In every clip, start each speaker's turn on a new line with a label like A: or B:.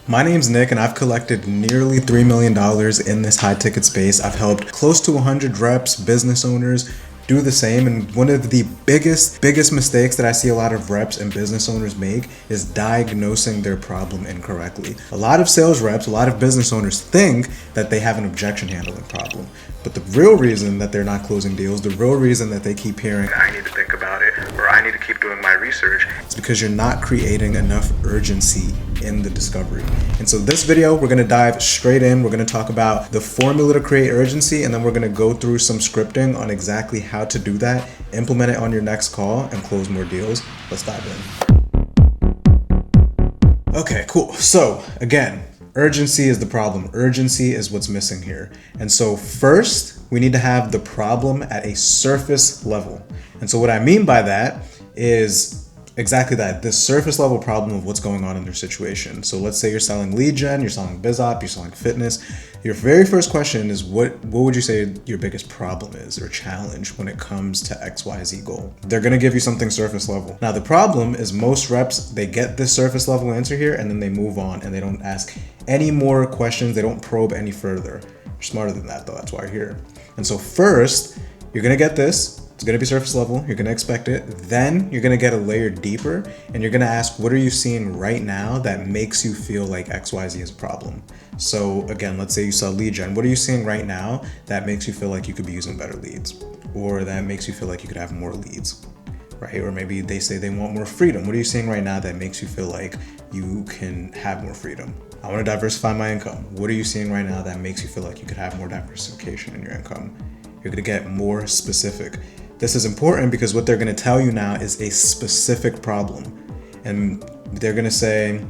A: My name's Nick and I've collected nearly $3 million in this high ticket space. I've helped close to 100 reps, business owners do the same. And one of the biggest mistakes that I see a lot of reps and business owners make is diagnosing their problem incorrectly. A lot of sales reps, a lot of business owners think that they have an objection handling problem. But the real reason that they're not closing deals, the real reason that they keep hearing, I need to think about it, or I need to keep doing my research, is because you're not creating enough urgency in the discovery. And so this video, we're gonna dive straight in. We're gonna talk about the formula to create urgency, and then we're gonna go through some scripting on exactly how to do that, implement it on your next call, and close more deals. Let's dive in. Okay, cool. So again, urgency is the problem. Urgency is what's missing here. And so first, we need to have the problem at a surface level. And so what I mean by that is exactly that, this surface level problem of what's going on in their situation. So let's say you're selling lead gen, you're selling biz op, you're selling fitness. Your very first question is what would you say your biggest problem is or challenge when it comes to XYZ goal? They're gonna give you something surface level. Now the problem is most reps, they get this surface level answer here and then they move on and they don't ask any more questions, they don't probe any further. You're smarter than that though, that's why you're here. And so first, you're gonna get this. It's gonna be surface level, you're gonna expect it. Then you're gonna get a layer deeper and you're gonna ask, what are you seeing right now that makes you feel like XYZ is a problem? So again, let's say you sell lead gen. What are you seeing right now that makes you feel like you could be using better leads? Or that makes you feel like you could have more leads, right? Or maybe they say they want more freedom. What are you seeing right now that makes you feel like you can have more freedom? I wanna diversify my income. What are you seeing right now that makes you feel like you could have more diversification in your income? You're gonna get more specific. This is important because what they're gonna tell you now is a specific problem. And they're gonna say,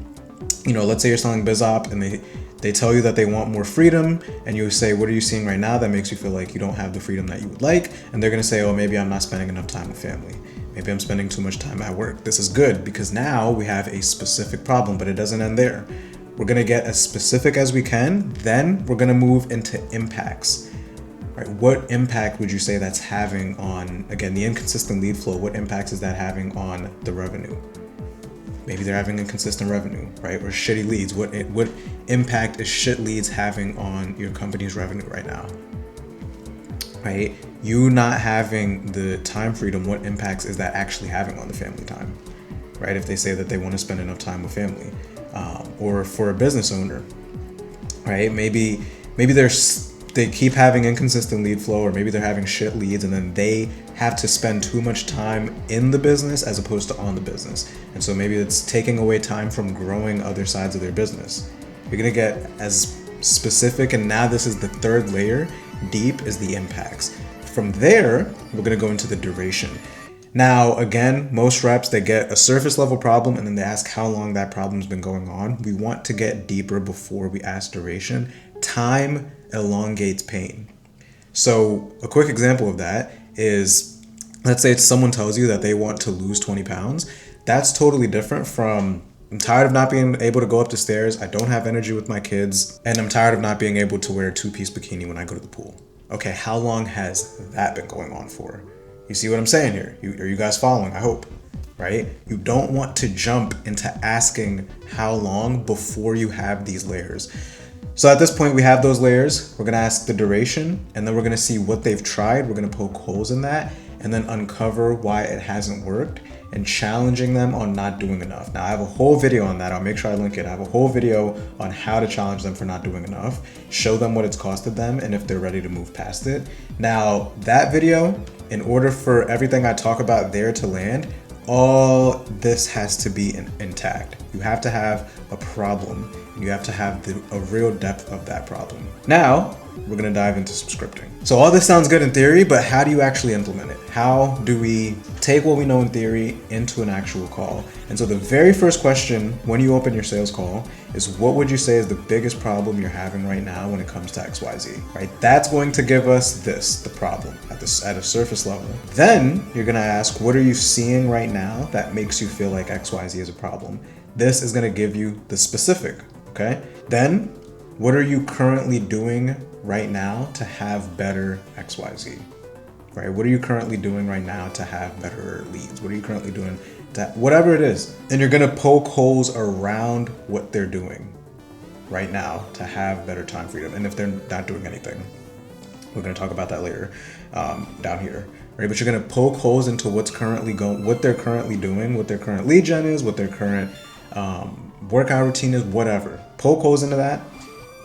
A: let's say you're selling biz op and they tell you that they want more freedom and you say, what are you seeing right now that makes you feel like you don't have the freedom that you would like? And they're gonna say, oh, maybe I'm not spending enough time with family. Maybe I'm spending too much time at work. This is good because now we have a specific problem, but it doesn't end there. We're gonna get as specific as we can, then we're gonna move into impacts. Right, what impact would you say that's having on, again, the inconsistent lead flow? What impacts is that having on the revenue? Maybe they're having inconsistent revenue, right? Or shitty leads. What impact is shit leads having on your company's revenue right now? Right? You not having the time freedom, what impacts is that actually having on the family time? Right? If they say that they want to spend enough time with family, or for a business owner, right? Maybe they keep having inconsistent lead flow, or maybe they're having shit leads and then they have to spend too much time in the business as opposed to on the business. And so maybe it's taking away time from growing other sides of their business. You're gonna get as specific, and now this is the third layer, deep is the impacts. From there, we're gonna go into the duration. Now, again, most reps, they get a surface level problem and then they ask how long that problem's been going on. We want to get deeper before we ask duration. Time elongates pain. So a quick example of that is, let's say someone tells you that they want to lose 20 pounds. That's totally different from, I'm tired of not being able to go up the stairs, I don't have energy with my kids, and I'm tired of not being able to wear a two-piece bikini when I go to the pool. Okay, how long has that been going on for? You see what I'm saying here? Are you guys following? I hope, right? You don't want to jump into asking how long before you have these layers. So at this point, we have those layers. We're gonna ask the duration, and then we're gonna see what they've tried. We're gonna poke holes in that, and then uncover why it hasn't worked, and challenging them on not doing enough. Now, I have a whole video on that. I'll make sure I link it. I have a whole video on how to challenge them for not doing enough, show them what it's costed them, and if they're ready to move past it. Now, that video, in order for everything I talk about there to land, all this has to be intact. You have to have a problem. You have to have a real depth of that problem. Now, we're gonna dive into some scripting. So all this sounds good in theory, but how do you actually implement it? How do we take what we know in theory into an actual call? And so the very first question when you open your sales call is, what would you say is the biggest problem you're having right now when it comes to XYZ, right? That's going to give us the problem at a surface level. Then you're gonna ask, what are you seeing right now that makes you feel like XYZ is a problem? This is gonna give you the specific, okay? Then, what are you currently doing right now to have better XYZ, right? What are you currently doing right now to have better leads? What are you currently doing to, whatever it is? And you're gonna poke holes around what they're doing, right now to have better time freedom, and if they're not doing anything. We're going to talk about that later down here, right? But you're going to poke holes into what's currently going, what they're currently doing, what their current lead gen is, what their current workout routine is, whatever. Poke holes into that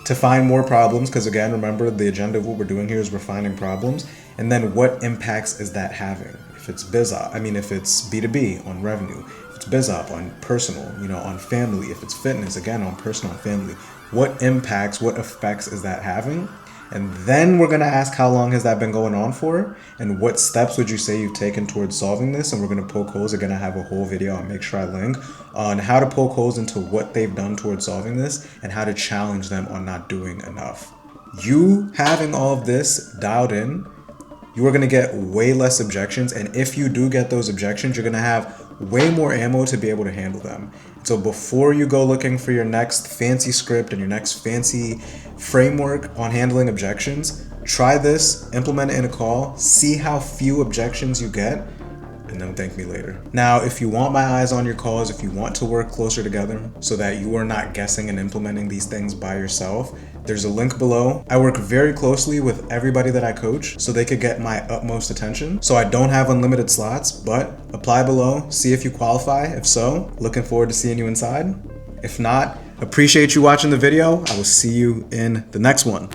A: to find more problems, because again, remember the agenda of what we're doing here is we're finding problems, and then what impacts is that having? If it's if it's B2B on revenue, if it's BizOp on personal, on family, if it's fitness, again, on personal and family, what impacts, what effects is that having? And then we're going to ask how long has that been going on for, and what steps would you say you've taken towards solving this. And we're going to poke holes. Again, I have a whole video, I'll make sure I link, on how to poke holes into what they've done towards solving this and how to challenge them on not doing enough. You having all of this dialed in, you are going to get way less objections. And if you do get those objections, you're going to have way more ammo to be able to handle them. So before you go looking for your next fancy script and your next fancy framework on handling objections, try this, implement it in a call, see how few objections you get, and then thank me later. Now, if you want my eyes on your calls, if you want to work closer together so that you are not guessing and implementing these things by yourself, there's a link below. I work very closely with everybody that I coach so they could get my utmost attention. So I don't have unlimited slots, but apply below, see if you qualify. If so, looking forward to seeing you inside. If not, appreciate you watching the video. I will see you in the next one.